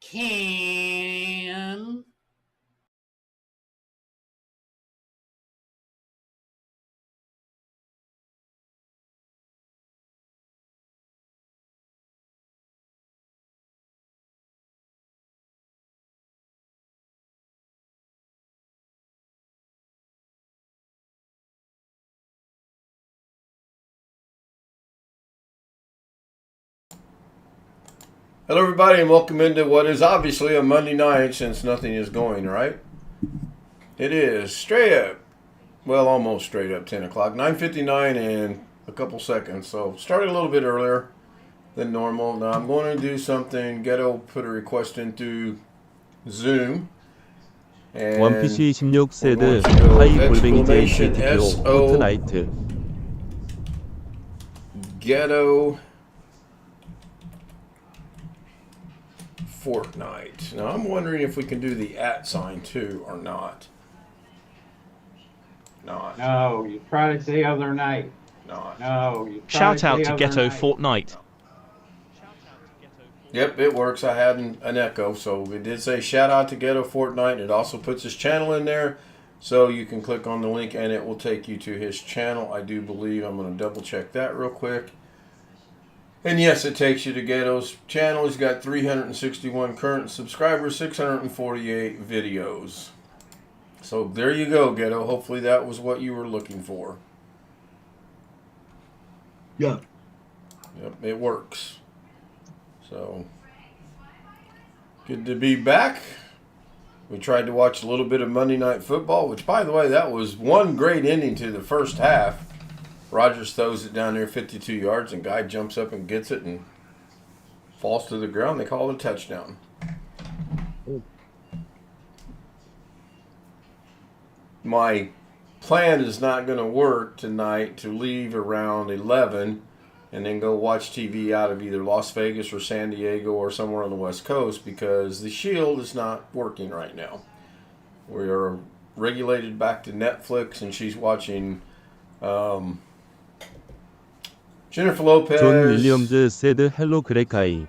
Can. Hello, everybody, and welcome into what is obviously a Monday night since nothing is going, right? It is straight up, well, almost straight up 10 o'clock, 9:59 and a couple seconds. So, started a little bit earlier than normal. Now, I'm going to do something. Ghetto put a request into Zoom. And 원피쉬 we're going 16세드 to go 하이 골뱅이 exclamation JKTPO SO 포트나이트 Ghetto Fortnite. Now, I'm wondering if we can do the @ sign too or not. Not. No, you tried it the other night. Not. No, you tried Shout it out the to other Ghetto night. Fortnite. Yep, it works. I had an echo, so it did say shout out to Ghetto Fortnite. It also puts his channel in there, so you can click on the link and it will take you to his channel. I do believe. I'm going to double check that real quick. And yes, it takes you to Ghetto's channel. He's got 361 current subscribers, 648 videos. So there you go, Ghetto. Hopefully that was what you were looking for. Yeah. Yep, it works. So, good to be back. We tried to watch a little bit of Monday Night Football, which, by the way, that was one great ending to the first half. Rodgers throws it down there 52 yards, and guy jumps up and gets it and falls to the ground. They call it a touchdown. My plan is not going to work tonight to leave around 11 and then go watch TV out of either Las Vegas or San Diego or somewhere on the West Coast because the Shield is not working right now. We are regulated back to Netflix, and she's watching Jennifer Lopez. 존 윌리엄즈 said hello Greg guy.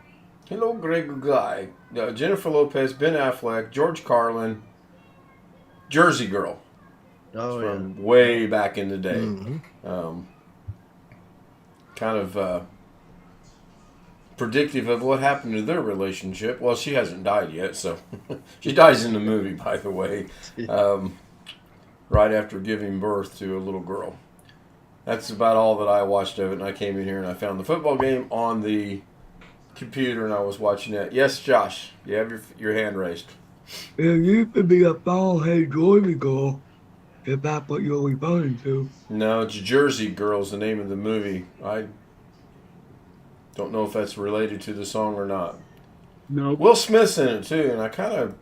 Hello, Greg Guy. Jennifer Lopez, Ben Affleck, George Carlin, Jersey Girl. Oh, From way back in the day. Mm-hmm. Kind of predictive of what happened to their relationship. Well, she hasn't died yet, so she dies in the movie, by the way, right after giving birth to a little girl. That's about all that I watched of it, and I came in here and I found the football game on the computer, and I was watching that. Yes, Josh, you have your hand raised. It used to be a bald-headed Joy Girl, if that's what you're referring to. No, it's Jersey Girl's the name of the movie. I don't know if that's related to the song or not. No. Will Smith's in it too, and I kind of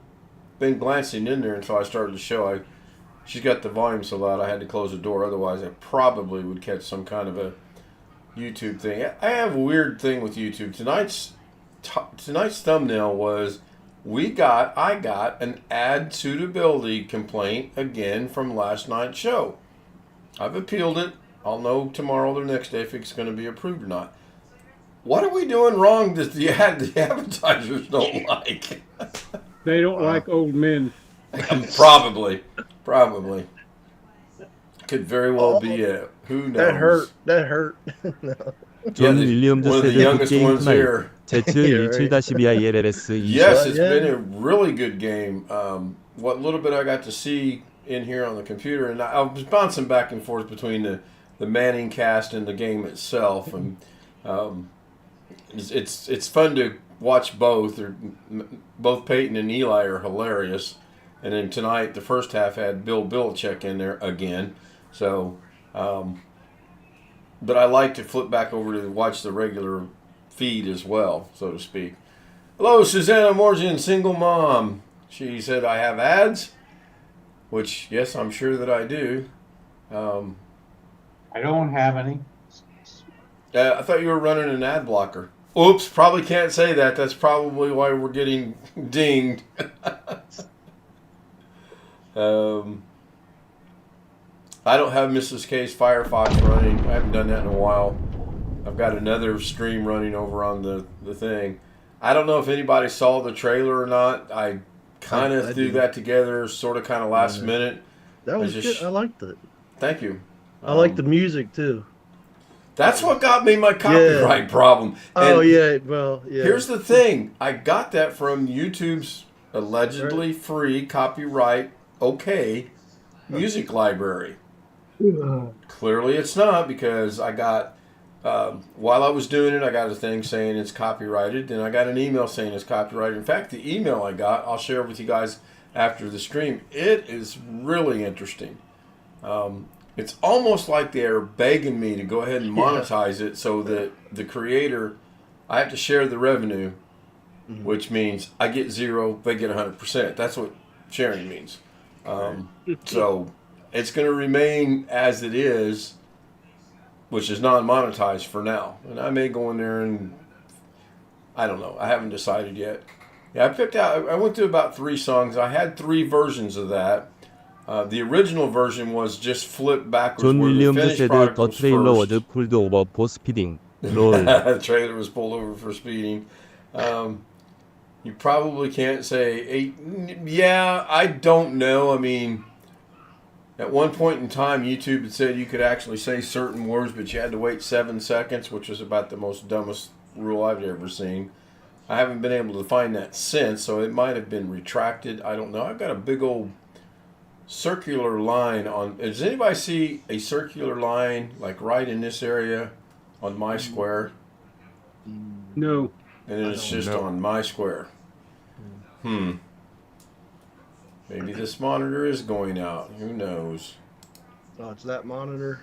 been glancing in there until I started the show. She's got the volume so loud I had to close the door. Otherwise, I probably would catch some kind of a YouTube thing. I have a weird thing with YouTube. Tonight's thumbnail was I got an ad suitability complaint again from last night's show. I've appealed it. I'll know tomorrow or the next day if it's going to be approved or not. What are we doing wrong that the advertisers don't like? They don't like old men. Probably. Could very well be it. Who knows? That hurt. No. 존 윌리엄즈 one of the said youngest 굿게임 ones 투나잇 here. Z 17-ILLS 20 Yes, it's Yeah. been a really good game. What little bit I got to see in here on the computer, and I was bouncing back and forth between the Manning cast and the game itself, and it's fun to watch both. Both Peyton and Eli are hilarious, and then tonight the first half had Bill Belichick in there again, so. But I like to flip back over to watch the regular feed as well, so to speak. Hello, Susanna Morgan, single mom. She said, I have ads, which, yes, I'm sure that I do. I don't have any. I thought you were running an ad blocker. Oops, probably can't say that. That's probably why we're getting dinged. I don't have Mrs. K's Firefox running. I haven't done that in a while. I've got another stream running over on the thing. I don't know if anybody saw the trailer or not. I kind I of threw did. that together, sort of, kind of last Yeah. minute. That was just- good. I liked it. Thank you. I like the music too. That's what got me my copyright problem. Oh And yeah, well yeah. here's the thing: I got that from YouTube's allegedly free copyright music library. Clearly, it's not, because I got while I was doing it, I got a thing saying it's copyrighted. Then I got an email saying it's copyrighted. In fact, the email I got, I'll share with you guys after the stream. It is really interesting. It's almost like they're begging me to go ahead and monetize it, so that the creator, I have to share the revenue, which means I get 0, they get 100%. That's what sharing means. So it's going to remain as it is, which is non-monetized for now. And I may go in there and, I don't know. I haven't decided yet. Yeah, I went through about 3 songs. I had 3 versions of that. The original version was just flipped backwards, 존 where the 윌리엄즈 finished said product the was trailer first. was pulled over for speeding. 롤. The trailer was pulled over for speeding. You probably can't say 8. Yeah, I don't know. I mean, at one point in time, YouTube had said you could actually say certain words, but you had to wait 7 seconds, which was about the most dumbest rule I've ever seen. I haven't been able to find that since, so it might have been retracted. I don't know. I've got a big old circular line on. Does anybody see a circular line like right in this area on my square? No. And it's just on my square. Maybe this monitor is going out. Who knows? Oh, it's that monitor.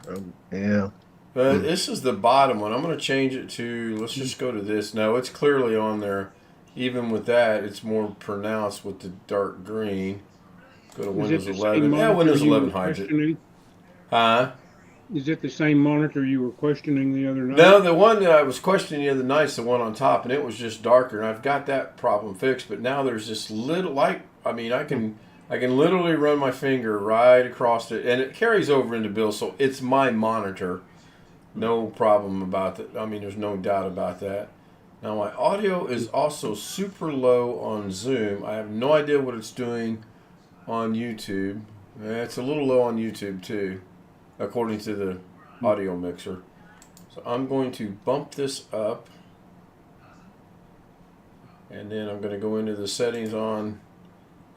Yeah. But this is the bottom one. I'm going to change it to. Let's just go to this. No, it's clearly on there. Even with that, it's more pronounced with the dark green. Go to Windows 11. Yeah, Windows 11 hides it. Huh? Is it the same monitor you were questioning the other night? No, the one that I was questioning the other night is the one on top, and it was just darker. And I've got that problem fixed. But now there's this little light. I mean, I can literally run my finger right across it, and it carries over into Bill. So it's my monitor. No problem about that. I mean, there's no doubt about that. Now my audio is also super low on Zoom. I have no idea what it's doing on YouTube. It's a little low on YouTube too, according to the audio mixer. So I'm going to bump this up, and then I'm going to go into the settings on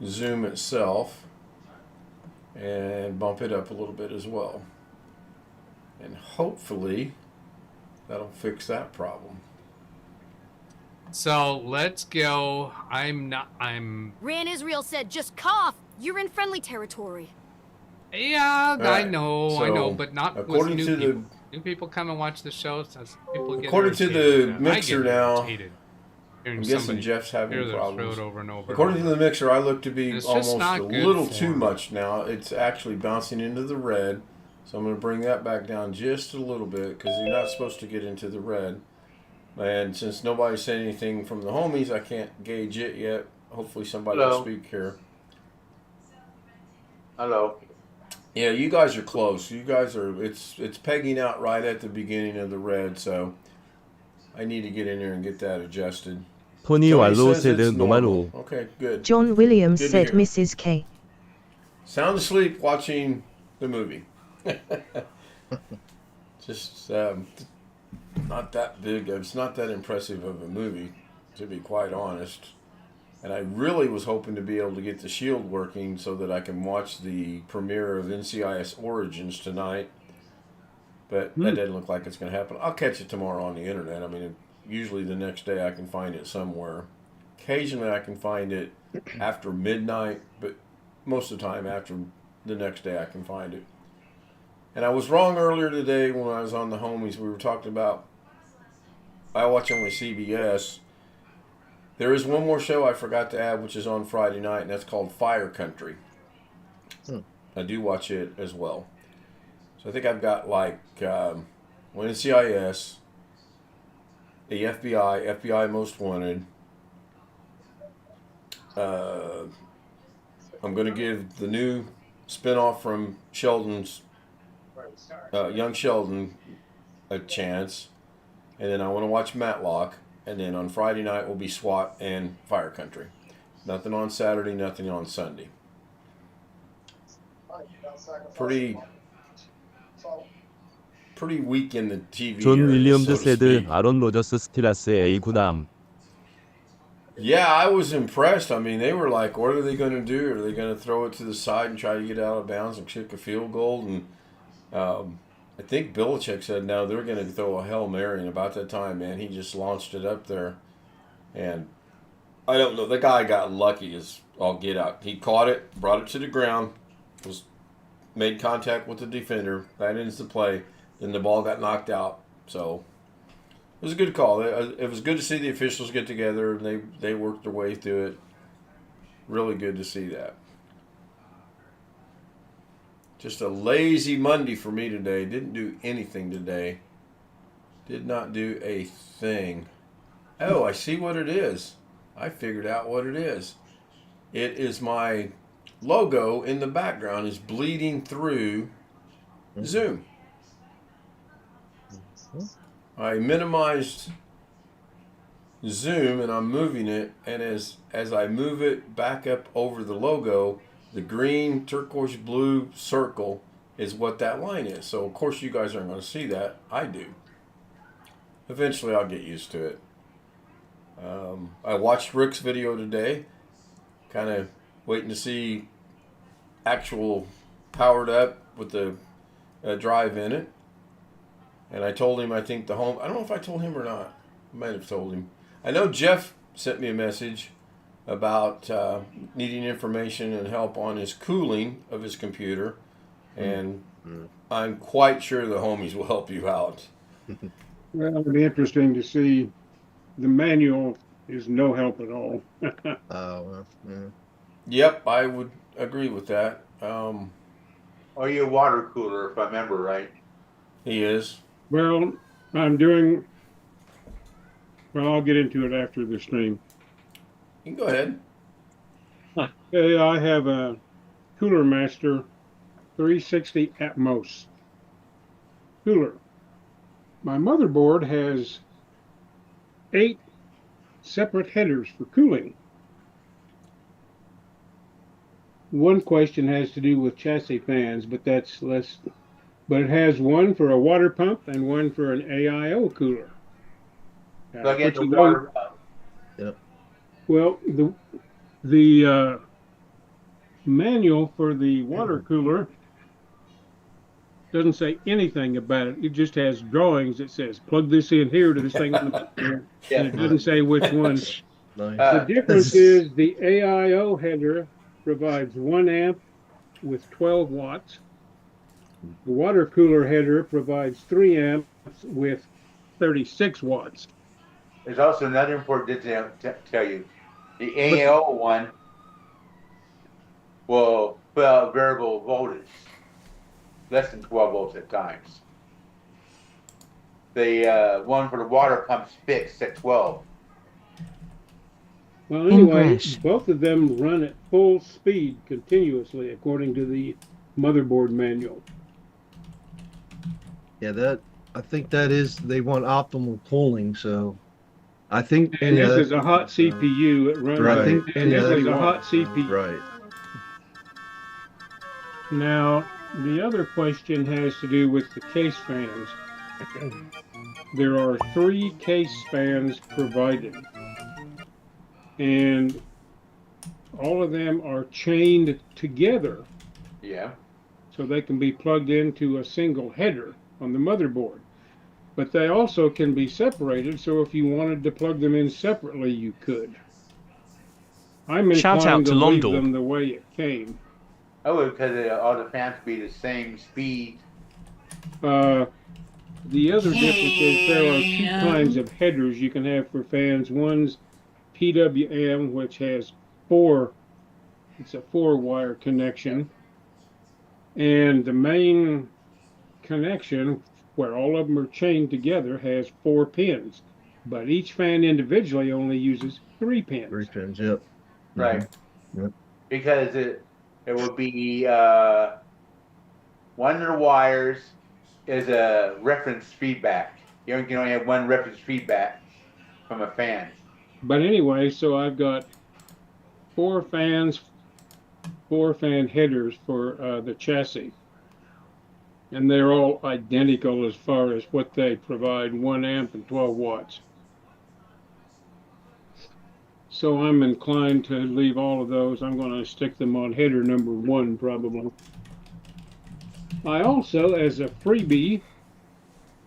Zoom itself and bump it up a little bit as well. And hopefully that'll fix that problem. So let's go. Ran Israel said, just cough. You're in friendly territory. Yeah, Right. I know, So, but not with according new to the- people. New people come and watch the show. So people get According to the irritated. mixer I get now, irritated hearing I'm guessing somebody Jeff's having hear their problems. throat over and over. According and to over. the mixer, I look to be It's just almost not a good little for too him. much now. It's actually bouncing into the red. So I'm going to bring that back down just a little bit, because you're not supposed to get into the red. And since nobody said anything from the homies, I can't gauge it yet. Hopefully somebody will Hello. speak here. Hello. Yeah, you guys are close. You guys are. It's pegging out right at the beginning of the red, so I need to get in there and get that adjusted. 토니 Tony 왈로 says said it's 노말로. normal. Okay, good. John Williams Good to said hear. Mrs. K. Sound asleep watching the movie. Just not that big. It's not that impressive of a movie, to be quite honest. And I really was hoping to be able to get the Shield working so that I can watch the premiere of NCIS Origins tonight. But that doesn't look like it's going to happen. I'll catch it tomorrow on the internet. I mean, usually the next day I can find it somewhere. Occasionally I can find it after midnight, but most of the time after the next day I can find it. And I was wrong earlier today when I was on the homies. We were talking about, I watch only CBS. There is one more show I forgot to add, which is on Friday night, and that's called Fire Country. I do watch it as well. So I think I've got like NCIS, the FBI Most Wanted. I'm going to give the new spinoff from Sheldon's, Young Sheldon, a chance. And then I want to watch Matlock. and then on Friday night will be SWAT and Fire Country. Nothing on Saturday, nothing on Sunday. Pretty weak in the TV 존 area, 윌리엄즈 so to 세드 speak. 아론 로저스 스틸라스 A구남. Yeah, I was impressed. I mean, they were like, what are they going to do? Are they going to throw it to the side and try to get out of bounds and kick a field goal? And I think Belichick said, no, they're going to throw a Hail Mary. And about that time, man, he just launched it up there. And I don't know. The guy got lucky as all get out. He caught it, brought it to the ground, made contact with the defender. That ends the play. Then the ball got knocked out. So it was a good call. It was good to see the officials get together and they worked their way through it. Really good to see that. Just a lazy Monday for me today. Didn't do anything today. Did not do a thing. Oh, I see what it is. I figured out what it is. It is my logo in the background is bleeding through Zoom. I minimized Zoom and I'm moving it, and as I move it back up over the logo, the green turquoise blue circle is what that line is. So of course you guys aren't going to see that. I do. Eventually I'll get used to it. I watched Rick's video today, kind of waiting to see actual powered up with the drive in it. And I told him, I think I don't know if I told him or not. I might have told him. I know Jeff sent me a message about needing information and help on his cooling of his computer. And I'm quite sure the homies will help you out. Well, it'll be interesting to see. The manual is no help at all. Yeah. Yep, I would agree with that. Oh, you're a water cooler, if I remember right. He is. Well, I'll get into it after the stream. You can go ahead. Okay, I have a Cooler Master 360 Atmos cooler. My motherboard has 8 separate headers for cooling. One question has to do with chassis fans, but that's less. But it has one for a water pump and one for an AIO cooler. Plug in the water pump. Yep. Well, the manual for the water cooler doesn't say anything about it. It just has drawings that says plug this in here to this thing on the back there, and it doesn't say which one. Nice. The difference is the AIO header provides 1 amp with 12 watts. The water cooler header provides 3 amps with 36 watts. There's also another important detail to tell you. The AO one will put out variable voltage, less than 12 volts at times. The one for the water pump's fixed at 12. Well, anyway, English. both of them run at full speed continuously, according to the motherboard manual. Yeah, I think they want optimal cooling, so I think. And this is a hot CPU. It runs. Right. I think And this yeah, is a hot CPU. Right. Now, the other question has to do with the case fans. There are 3 case fans provided, and all of them are chained together. Yeah. So they can be plugged into a single header on the motherboard. But they also can be separated, so if you wanted to plug them in separately, you could. I'm Shout out inclined to to leave Londo. them the way it came. Oh, because all the fans be the same speed. The other difference is there are 2 kinds of headers you can have for fans. One's PWM, which has it's a 4-wire connection. And the main connection, where all of them are chained together, has 4 pins. But each fan individually only uses 3 pins. 3 pins, yep. Right. Yep. Because it would be one of the wires is a reference feedback. You can only have one reference feedback from a fan. But anyway, so I've got 4 fan headers for the chassis. And they're all identical as far as what they provide, 1 amp and 12 watts. So I'm inclined to leave all of those. I'm going to stick them on header number 1 probably. I also, as a freebie,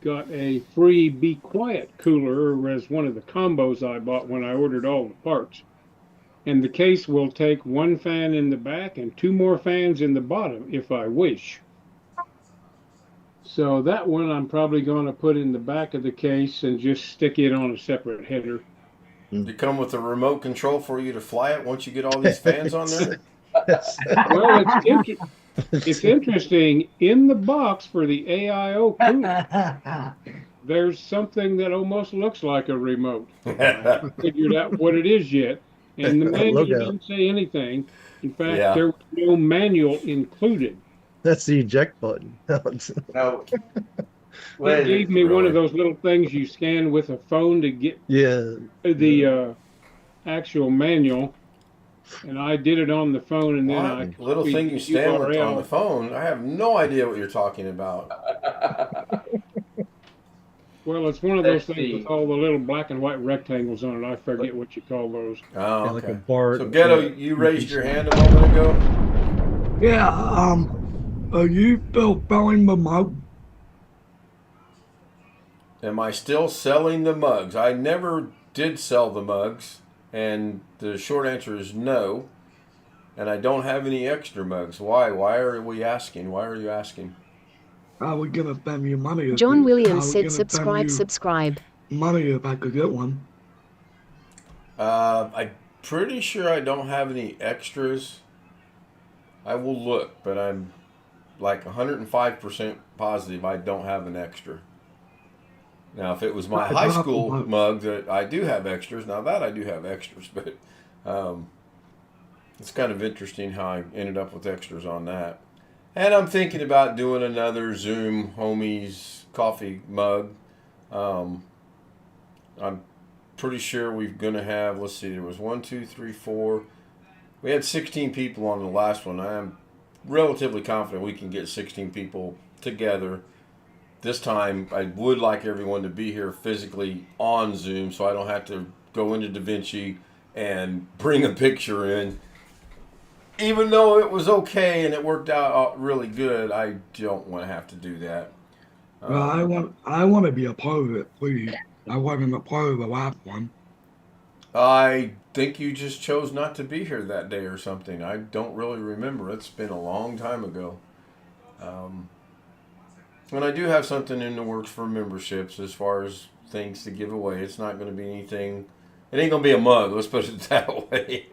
got a free Be Quiet cooler as one of the combos I bought when I ordered all the parts. And the case will take 1 fan in the back and 2 more fans in the bottom if I wish. So that one I'm probably going to put in the back of the case and just stick it on a separate header. Did it come with a remote control for you to fly it once you get all these fans on there? Well, it's interesting. In the box for the AIO cooler, there's something that almost looks like a remote. I haven't figured out what it is yet. And the manual didn't say anything. In fact, there was no manual included. That's the eject button. No. It gave me one of those little things you scan with a phone to get the actual manual. And I did it on the phone, and then little thing you stand with on the phone. I have no idea what you're talking about. Well, it's one of those things with all the little black and white rectangles on it. I forget what you call those. Oh, okay. Like a bar. So, Ghetto, you raised your hand a moment ago? Yeah, are you still selling the mug? Am I still selling the mugs? I never did sell the mugs, and the short answer is no. And I don't have any extra mugs. Why? Why are we asking? Why are you asking? I was gonna spend you money. John Williams said subscribe. Money if I could get one. I'm pretty sure I don't have any extras. I will look, but I'm like 105% positive I don't have an extra. Now, if it was my high school mug that I do have extras, now that I do have extras, but it's kind of interesting how I ended up with extras on that. And I'm thinking about doing another Zoom Homies coffee mug. I'm pretty sure we're going to have, let's see, there was 1, 2, 3, 4. We had 16 people on the last one. I am relatively confident we can get 16 people together. This time, I would like everyone to be here physically on Zoom so I don't have to go into DaVinci and bring a picture in. Even though it was okay and it worked out really good, I don't want to have to do that. Well, I want to be a part of it, please. I wasn't a part of the last one. I think you just chose not to be here that day or something. I don't really remember. It's been a long time ago. And I do have something in the works for memberships as far as things to give away. It's not going to be anything. It ain't going to be a mug. Let's put it that way.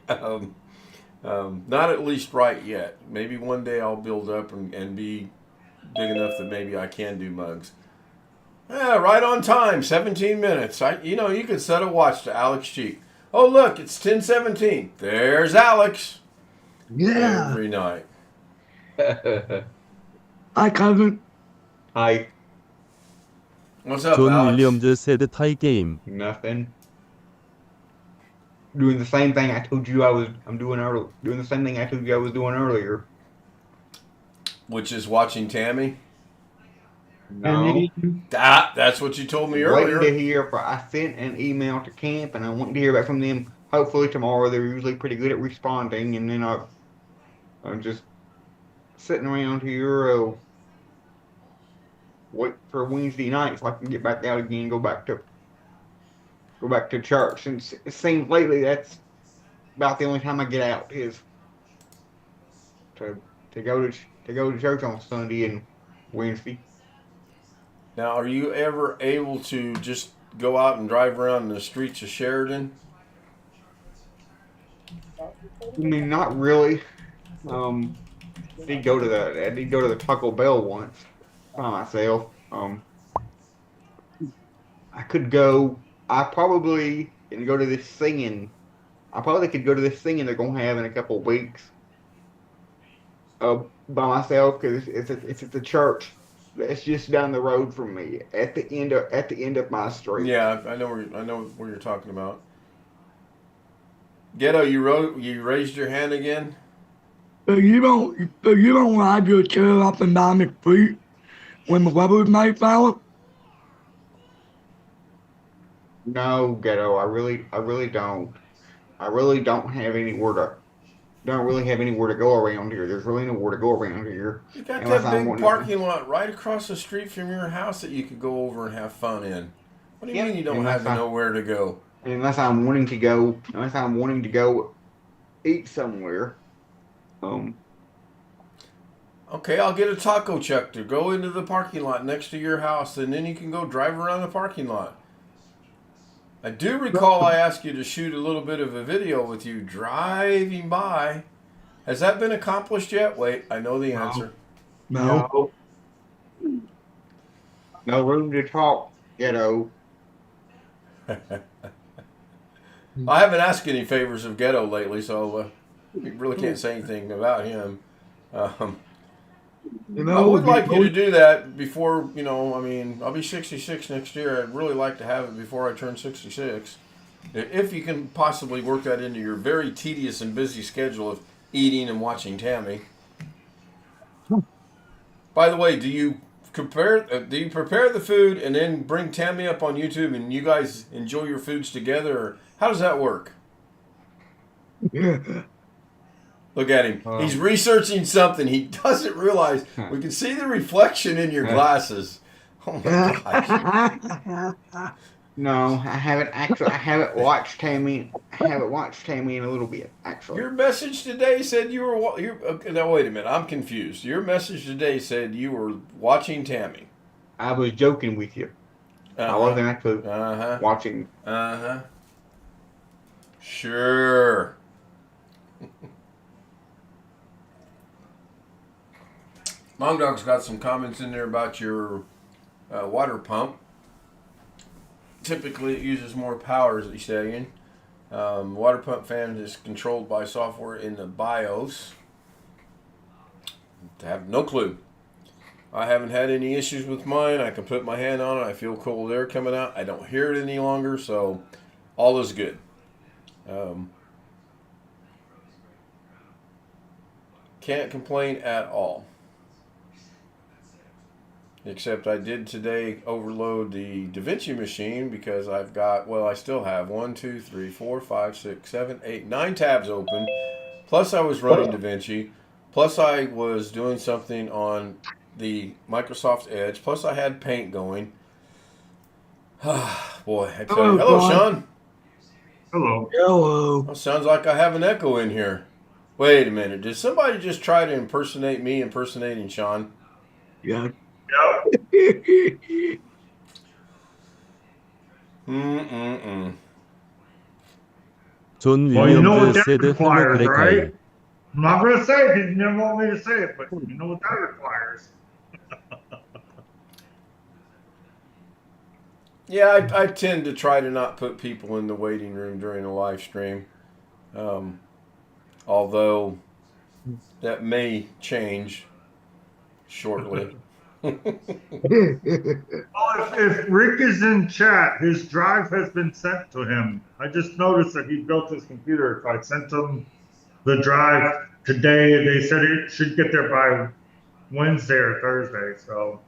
Not at least right yet. Maybe one day I'll build up and be big enough that maybe I can do mugs. Yeah, right on time, 17 minutes. You could set a watch to Alex Cheek. Oh, look, it's 10:17. There's Alex. Yeah. Every night. Hi, cousin. Hi. What's up, 존 Alex? 윌리엄즈 said tie game. Nothing. Doing the same thing I told you I'm doing earlier. Doing the same thing I told you I was doing earlier. Which is watching Tammy? No. That's what you told me earlier. Waiting to hear. I sent an email to camp, and I want to hear back from them. Hopefully tomorrow. They're usually pretty good at responding, and then I'm just sitting around here, wait for Wednesday night so I can get back out again, go back to church. And it seems lately that's about the only time I get out is to go to church on Sunday and Wednesday. Now, are you ever able to just go out and drive around the streets of Sheridan? I mean, not really. I did go to the Taco Bell once by myself. I could go. I probably can go to this singing. I probably could go to this singing they're gonna have in a couple of weeks. By myself because it's at the church. that's just down the road from me, at the end of my street. Yeah, I know where you're talking about. Ghetto, you raised your hand again. You don't ride your chair up and down the street when the weather's nice out? No, Ghetto, I really don't. I really don't really have anywhere to go around here. There's really nowhere to go around here. You got unless that I'm big wanting- parking lot right across the street from your house that you could go over and have fun in. What do you Yep, mean you don't unless have nowhere to go? Unless I'm wanting to go eat somewhere. Okay, I'll get a taco truck to go into the parking lot next to your house, and then you can go drive around the parking lot. I do recall I asked you to shoot a little bit of a video with you driving by. Has that been accomplished yet? Wait, I know the answer. No. No room to talk, Ghetto. I haven't asked any favors of Ghetto lately, so we really can't say anything about him. I would like you to do that before, I'll be 66 next year. I'd really like to have it before I turn 66. If you can possibly work that into your very tedious and busy schedule of eating and watching Tammy. By the way, do you prepare the food and then bring Tammy up on YouTube and you guys enjoy your foods together? Or how does that work? Look at him. He's researching something. He doesn't realize. We can see the reflection in your glasses. Oh my gosh. No, I haven't watched Tammy. I haven't watched Tammy in a little bit, actually. Your message today said you were. Now wait a minute. I'm confused. Your message today said you were watching Tammy. I was joking with you. I wasn't actually watching. Sure. Mom Dog's got some comments in there about your water pump. Typically, it uses more power, as he's saying. Water pump fan is controlled by software in the BIOS. I have no clue. I haven't had any issues with mine. I can put my hand on it. I feel cold air coming out. I don't hear it any longer, so all is good. Can't complain at all. Except I did today overload the DaVinci machine because I've got, I still have 1, 2, 3, 4, 5, 6, 7, 8, 9 tabs open. Plus I was running DaVinci. Plus I was doing something on the Microsoft Edge. Plus I had Paint going. Boy, I tell you. Hello, Sean. Hello. Hello. Well, sounds like I have an echo in here. Wait a minute. Did somebody just try to impersonate me impersonating Sean? Yeah. 존 Well, you know what 윌리엄즈 that 세드 requires, 헬로 right? 그레카이. I'm not going to say it because you never want me to say it, but you know what that requires. Yeah, I tend to try to not put people in the waiting room during a live stream. Although that may change shortly. Well, if Rick is in chat, his drive has been sent to him. I just noticed that he built his computer. If I sent him the drive today, they said it should get there by Wednesday or Thursday. So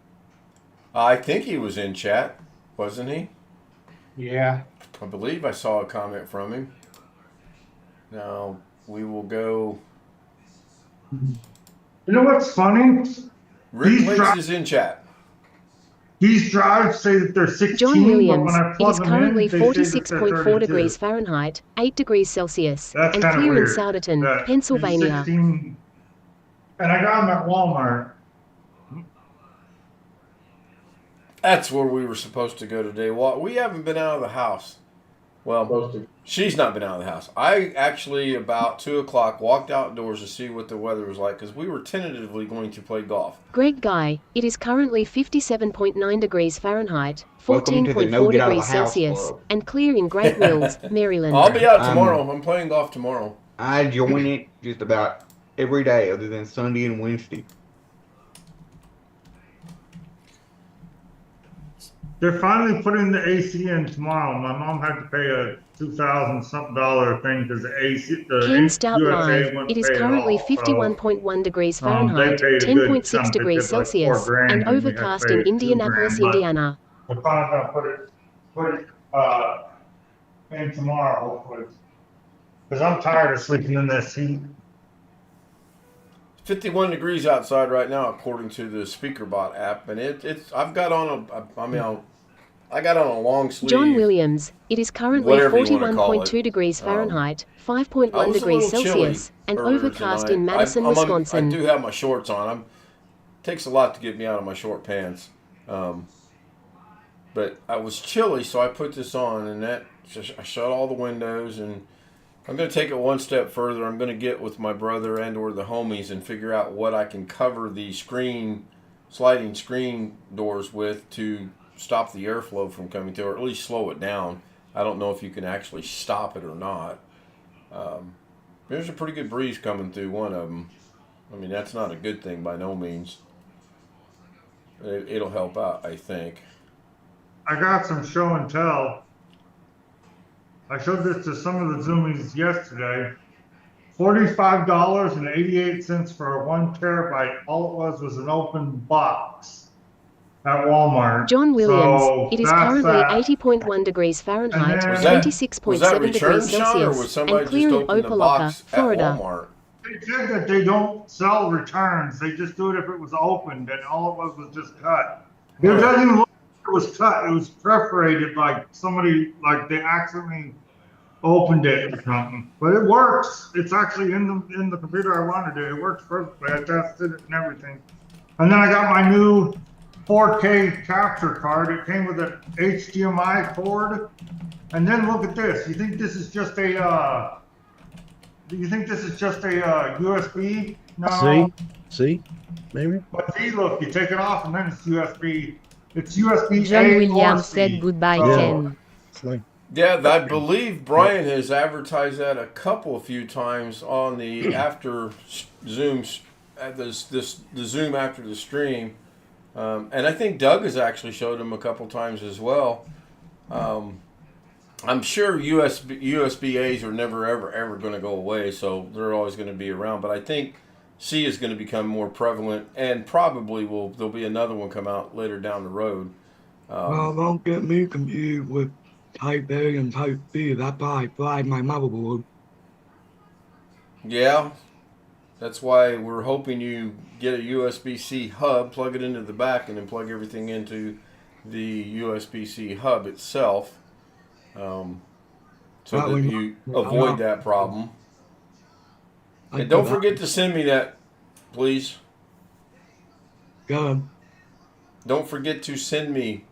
I think he was in chat, wasn't he? Yeah. I believe I saw a comment from him. Now we will go. you know what's funny? Rick Blitz is in chat. These drives say that they're 16, John Williams, but when I it plug is them currently in, they say that they're 46.4 32. degrees Fahrenheit, 8 degrees Celsius, That's and kind of clear in weird. Souderton, that Pennsylvania. 16, and I got them at Walmart. That's where we were supposed to go today. Well, we haven't been out of the house. Well, she's not been out of the house. I actually, about 2 o'clock, walked outdoors to see what the weather was like because we were tentatively going to play golf. Greg Guy, it is currently 57.9 degrees Fahrenheit, Welcome to the 14.4 No Get Out of degrees the House Celsius, Club. and clear in Great Mills, Maryland. I'll be out tomorrow. I'm playing golf tomorrow. I join it just about every day other than Sunday and Wednesday. They're finally putting the AC in tomorrow. My mom had to pay a $2,000-something thing because the AC, the Keen Stout USA Live. wouldn't It is pay it currently all. 51.1 degrees They Fahrenheit, paid a good 10.6 chunk. They degrees paid like Celsius, $4,000, and and we had to overcast pay in $2,000, Indianapolis, but Indiana. they're finally gonna put it in tomorrow, hopefully. Because I'm tired of sleeping in this heat. 51 degrees outside right now, according to the SpeakerBot app, and I've got on I got on a long sleeve. John Williams. It is currently Whatever you wanna call 41.2 it. degrees Fahrenheit, I 5.1 was a degrees little chilly Celsius, and earlier overcast tonight. in Madison, I Wisconsin. do have my shorts on. It takes a lot to get me out of my short pants. But I was chilly, so I put this on, and I shut all the windows, and I'm going to take it one step further. I'm going to get with my brother and or the homies and figure out what I can cover the sliding screen doors with to stop the airflow from coming through, or at least slow it down. I don't know if you can actually stop it or not. There's a pretty good breeze coming through one of them. I mean, that's not a good thing by no means. It'll help out, I think. I got some show and tell. I showed this to some of the Zoomies yesterday. $45.88 for a 1 terabyte. All it was an open box at Walmart. John Williams. So it is that's currently that. 80.1 degrees Fahrenheit, And then- 26.7 return, degrees Sean, or was Celsius, somebody and clear in just opened the Opelika, box at Florida. Walmart? They said that they don't sell returns. They just do it if it was opened, and all it was just cut. It doesn't even look like it was cut. It was perforated, like somebody, like they accidentally opened it or something. But it works. It's actually in the computer I wanted it. It works perfectly. I tested it and everything. And then I got my new 4K capture card. It came with an HDMI cord. And then look at this. You think this is just a USB? No. See, maybe. But see, look, you take it off and then it's USB. It's USB. John A Williams or C. said goodbye, So- Ken. It's like, Yeah, I believe Brian has advertised that a few times on the after Zooms, the Zoom after the stream, and I think Doug has actually showed him a couple times as well. I'm sure USB-As are never ever going to go away, so they're always going to be around. But I think C is going to become more prevalent, and probably there'll be another one come out later down the road. Well, don't get me confused with Type A and Type B. That probably fried my motherboard. Yeah, that's why we're hoping you get a USB-C hub, plug it into the back, and then plug everything into the USB-C hub itself, so that you avoid that problem. And don't forget to send me that, please. Good. Don't forget to send me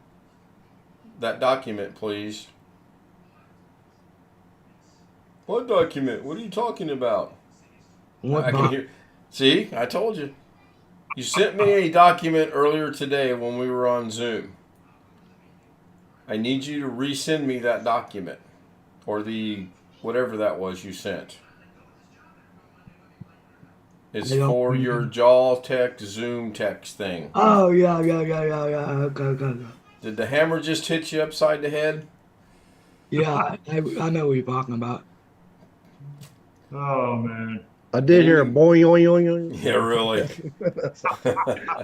that document, please. What document? What are you talking about? What I can hear. See, I told you. You sent me a document earlier today when we were on Zoom. I need you to resend me that document, or the whatever that was you sent. It's for your jaw text Zoom text thing. Oh, yeah. Okay. Did the hammer just hit you upside the head? Yeah, I know what you're talking about. Oh man. I did hear a boing, oing, oing, oing. Yeah, really.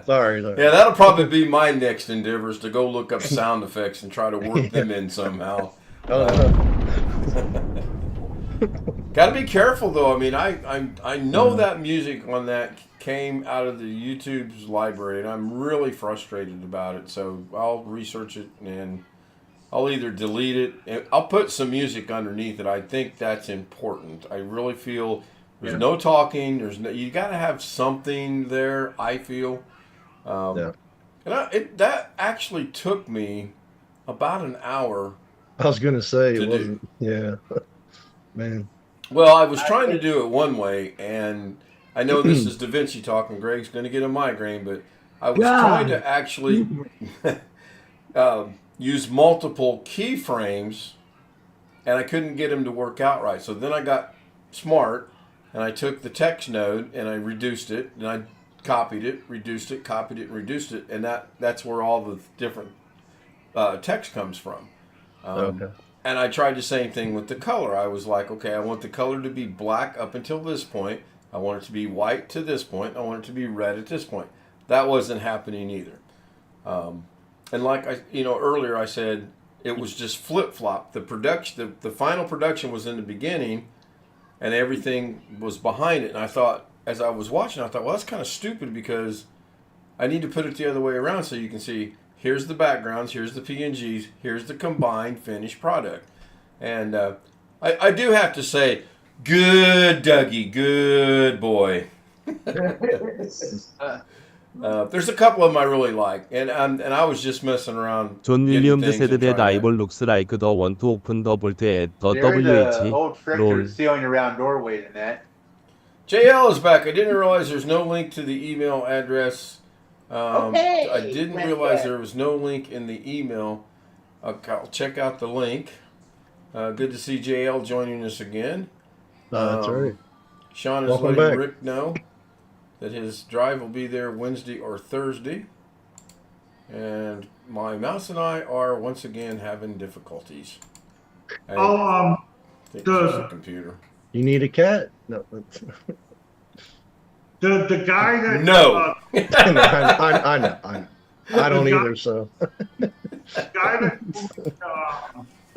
Sorry. Yeah, that'll probably be my next endeavor, is to go look up sound effects and try to work them in somehow. Got to be careful though. I mean, I know that music on that came out of the YouTube's library, and I'm really frustrated about it. So I'll research it, and I'll either delete it. And I'll put some music underneath it. I think that's important. I really feel there's no talking. You got to have something there. I feel. And that actually took me about an hour. I was gonna say it wasn't. Yeah, man. Well, I was trying to do it one way, and I know this is Da Vinci talking. Greg's going to get a migraine, but I was trying to actually use multiple keyframes, and I couldn't get them to work out right. So then I got smart, and I took the text node, and I reduced it, and I copied it, reduced it, copied it, and reduced it, and that's where all the different text comes from. Okay. And I tried the same thing with the color. I was like, okay, I want the color to be black up until this point. I want it to be white to this point. I want it to be red at this point. That wasn't happening either. And like earlier I said, it was just flip flop. The production, the final production was in the beginning, and everything was behind it. And I thought, as I was watching, I thought, well, that's kind of stupid because I need to put it the other way around so you can see. Here's the backgrounds, here's the PNGs, here's the combined finished product. And I do have to say, good Dougie, good boy. There's a couple of them I really like, and I was just messing around. 존 getting 윌리엄즈 things and said that trying I to- will looks like the one to open the bolt at the There's WH. a old Lol. Frictor sealing around doorways in that. JL is back. I didn't realize there's no link to the email address. Okay, I didn't went realize back. there was no link in the email. I'll check out the link. Good to see JL joining us again. That's right. Sean is Welcome letting back. Rick know that his drive will be there Wednesday or Thursday. And my mouse and I are once again having difficulties. I think this is a computer. You need a cat? No. The guy that No. I know. I don't either. So. the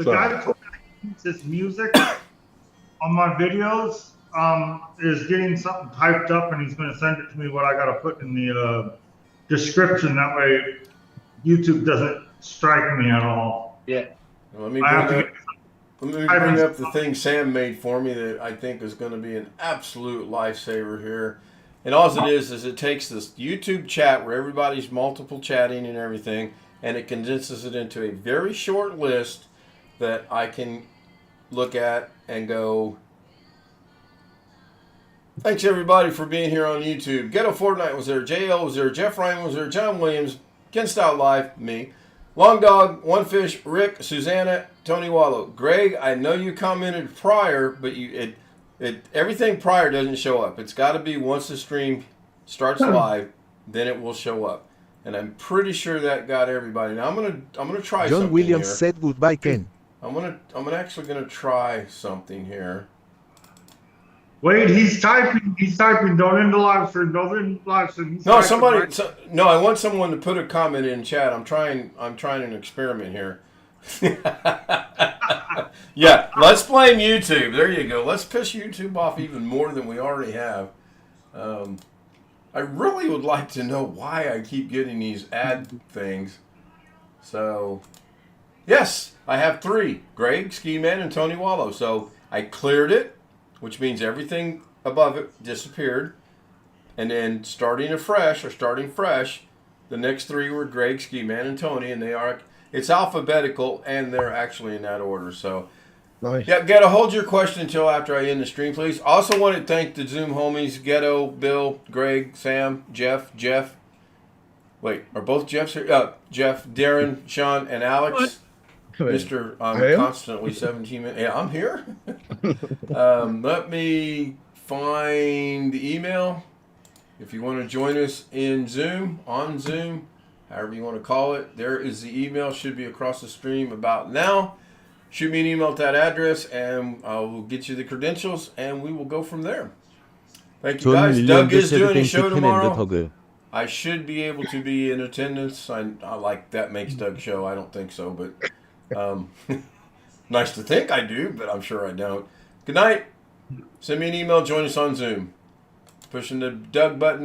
guy that told me I use his music on my videos is getting something typed up, and he's going to send it to me. What I got to put in the description, that way YouTube doesn't strike me at all. Yeah. Let me I have to bring up the thing Sam made for me that I think is going to be an absolute lifesaver here. And all it is it takes this YouTube chat where everybody's multiple chatting and everything, and it condenses it into a very short list that I can look at and go, thanks everybody for being here on YouTube. Ghetto Fortnite was there, JL was there, Jeff Ryan was there, John Williams, Ken Stout Live, me, Long Dog, One Fish, Rick, Susanna, Tony Wallow. Greg, I know you commented prior, but everything prior doesn't show up. It's got to be once the stream starts live, then it will show up. And I'm pretty sure that got everybody. Now I'm gonna try John something Williams here. said goodbye, Ken. I'm actually gonna try something here. Wait, he's typing. He's typing. Don't end the live stream. Don't end the live stream. He's No, typing right- I want someone to put a comment in chat. I'm trying an experiment here. Yeah, let's blame YouTube. There you go. Let's piss YouTube off even more than we already have. I really would like to know why I keep getting these ad things. So, yes, I have 3. Greg, Ski Man, and Tony Wallow. So, I cleared it, which means everything above it disappeared. And then starting fresh, the next 3 were Greg, Ski Man, and Tony, and it's alphabetical, and they're actually in that order. So, Nice. yeah, Ghetto, hold your question until after I end the stream, please. Also want to thank the Zoom homies, Ghetto, Bill, Greg, Sam, Jeff. Wait, are both Jeffs here? Jeff, Darren, Sean, and Alex. Mr. I am? Constantly 17 minutes. Yeah, I'm here. Let me find the email. If you want to join us on Zoom, however you want to call it, there is the email. Should be across the stream about now. Shoot me an email at that address, and we'll get you the credentials, and we will go from there. Thank you, 존 guys. Doug 윌리엄즈 is said doing his thank you, show Ken and tomorrow. Toggle. I should be able to be in attendance. I like that makes Doug show. I don't think so, but nice to think I do, but I'm sure I don't. Good night. Send me an email. Join us on Zoom. Pushing the Doug button.